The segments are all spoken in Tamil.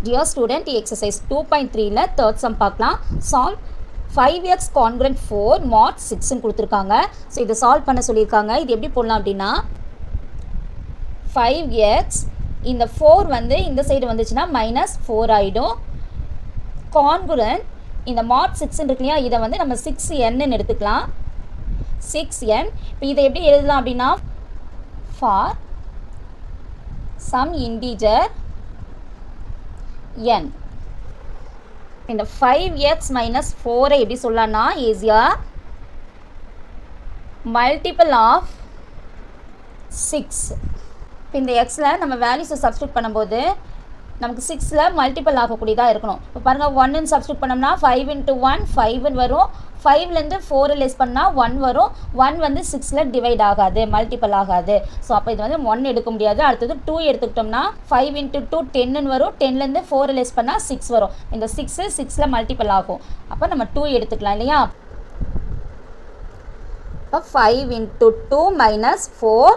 Dear student, exercise 2.3ல third sum பார்க்கலாம். Solve 5x congruent 4 mod 6 ன்னு கொடுத்துருக்காங்க. ஸோ இதை சால்வ் பண்ண சொல்லியிருக்காங்க. இது எப்படி போடலாம் அப்படின்னா 5x இந்த 4 வந்து இந்த சைடு வந்துச்சுன்னா -4 ஆகிடும். congruent இந்த mod 6 இருக்கு இல்லையா, இதை வந்து நம்ம 6n எடுத்துக்கலாம். 6n இப்போ இதை எப்படி எழுதலாம் அப்படின்னா for some integer n இந்த 5x minus 4 எப்படி சொல்லலாம்னா ஈஸியா மல்டிபிள் ஆஃப் 6. இப்போ இந்த xல நம்ம வேல்யூஸை சப்ஸ்டியூட் பண்ணும்போது நமக்கு 6ல மல்டிபிள் ஆகக்கூடியதாக இருக்கணும். இப்போ பாருங்கள் 1ன்னு சப்ஸ்டியூட் பண்ணோம்னா 5 × 1 5ன்னு வரும். 5லேருந்து 4 லெஸ் பண்ணால் 1 வரும். 1 வந்து 6ல் டிவைட் ஆகாது, மல்டிபிள் ஆகாது. ஸோ அப்போ இது வந்து 1 எடுக்க முடியாது. அடுத்தது 2 எடுத்துக்கிட்டோம்னா 5 × 2 10ன்னு வரும். 10லேருந்து 4 லெஸ் பண்ணால் 6 வரும். இந்த 6ல் மல்டிபிள் ஆகும். அப்போ நம்ம 2 எடுத்துக்கலாம் இல்லையா. இப்போ 5 × 2 - 4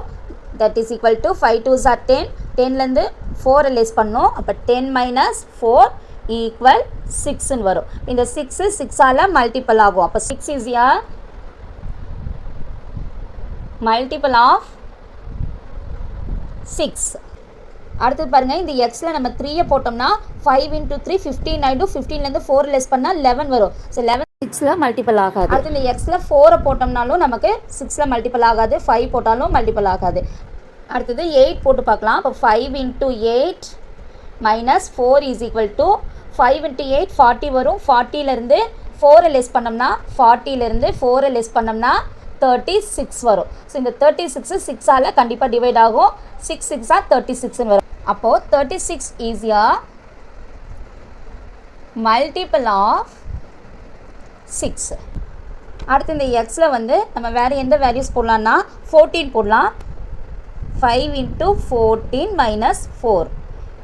that is equal to 5 2s are 10. 10லேருந்து 4 less பண்ணோம். அப்போ 10 - 4 ஈக்குவல் 6ன்னு வரும். இந்த 6 6ஆல் மல்டிபிள் ஆகும். அப்போ 6 is a மல்டிபிள் ஆஃப் 6. அடுத்து பாருங்கள், இந்த எக்ஸில் நம்ம 3 போட்டோம்னா 5 × 3 15 ஆகிடும். 15லேருந்து 4 லெஸ் பண்ணால் 11 வரும். ஸோ 11 6ல் மல்டிபிள் ஆகாது. அடுத்து இந்த எக்ஸில் 4 போட்டோம்னாலும் நமக்கு 6ல் மல்டிபிள் ஆகாது. 5 போட்டாலும் மல்டிபிள் ஆகாது. அடுத்தது 8 போட்டு பார்க்கலாம். இப்போ 5 × 8 - 4 is equal to 5 × 8 40 வரும். 40லேருந்து 4 லெஸ் பண்ணோம்னா 36 வரும். ஸோ இந்த 36 6ஆல் கண்டிப்பாக டிவைட் ஆகும். 6 6 36ன்னு வரும். அப்போது 36 is a மல்டிபிள் ஆஃப் 6. அடுத்து இந்த எக்ஸில் வந்து நம்ம வேறு எந்த வேல்யூஸ் போடலான்னா 14 போடலாம். 5 × 14 - 4.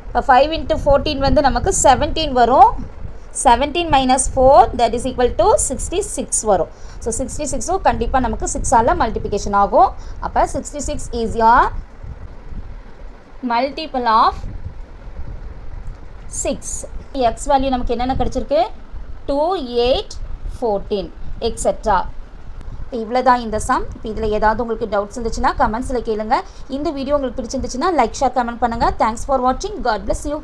இப்போ 5 × 14 வந்து நமக்கு 17 வரும். 17 - 4 that is equal to 66 வரும். ஸோ 66ம் கண்டிப்பாக நமக்கு 6ஆல் மல்டிப்ளிகேஷன் ஆகும். அப்போ 66 is a multiple of 6. X value நமக்கு என்னென்ன கிடச்சிருக்கு 2 8 14 எக்ஸெட்ரா. இப்போ இவ்வளோ தான் இந்த சம். இப்போ இதில் ஏதாவது உங்களுக்கு டவுட்ஸ் இருந்துச்சுன்னா கமெண்ட்ஸில் கேளுங்க. இந்த வீடியோ உங்களுக்கு பிடிச்சிருந்துச்சுன்னா லைக் ஷேர் கமெண்ட் பண்ணுங்கள். தேங்க்ஸ் ஃபார் வாட்சிங். God bless you.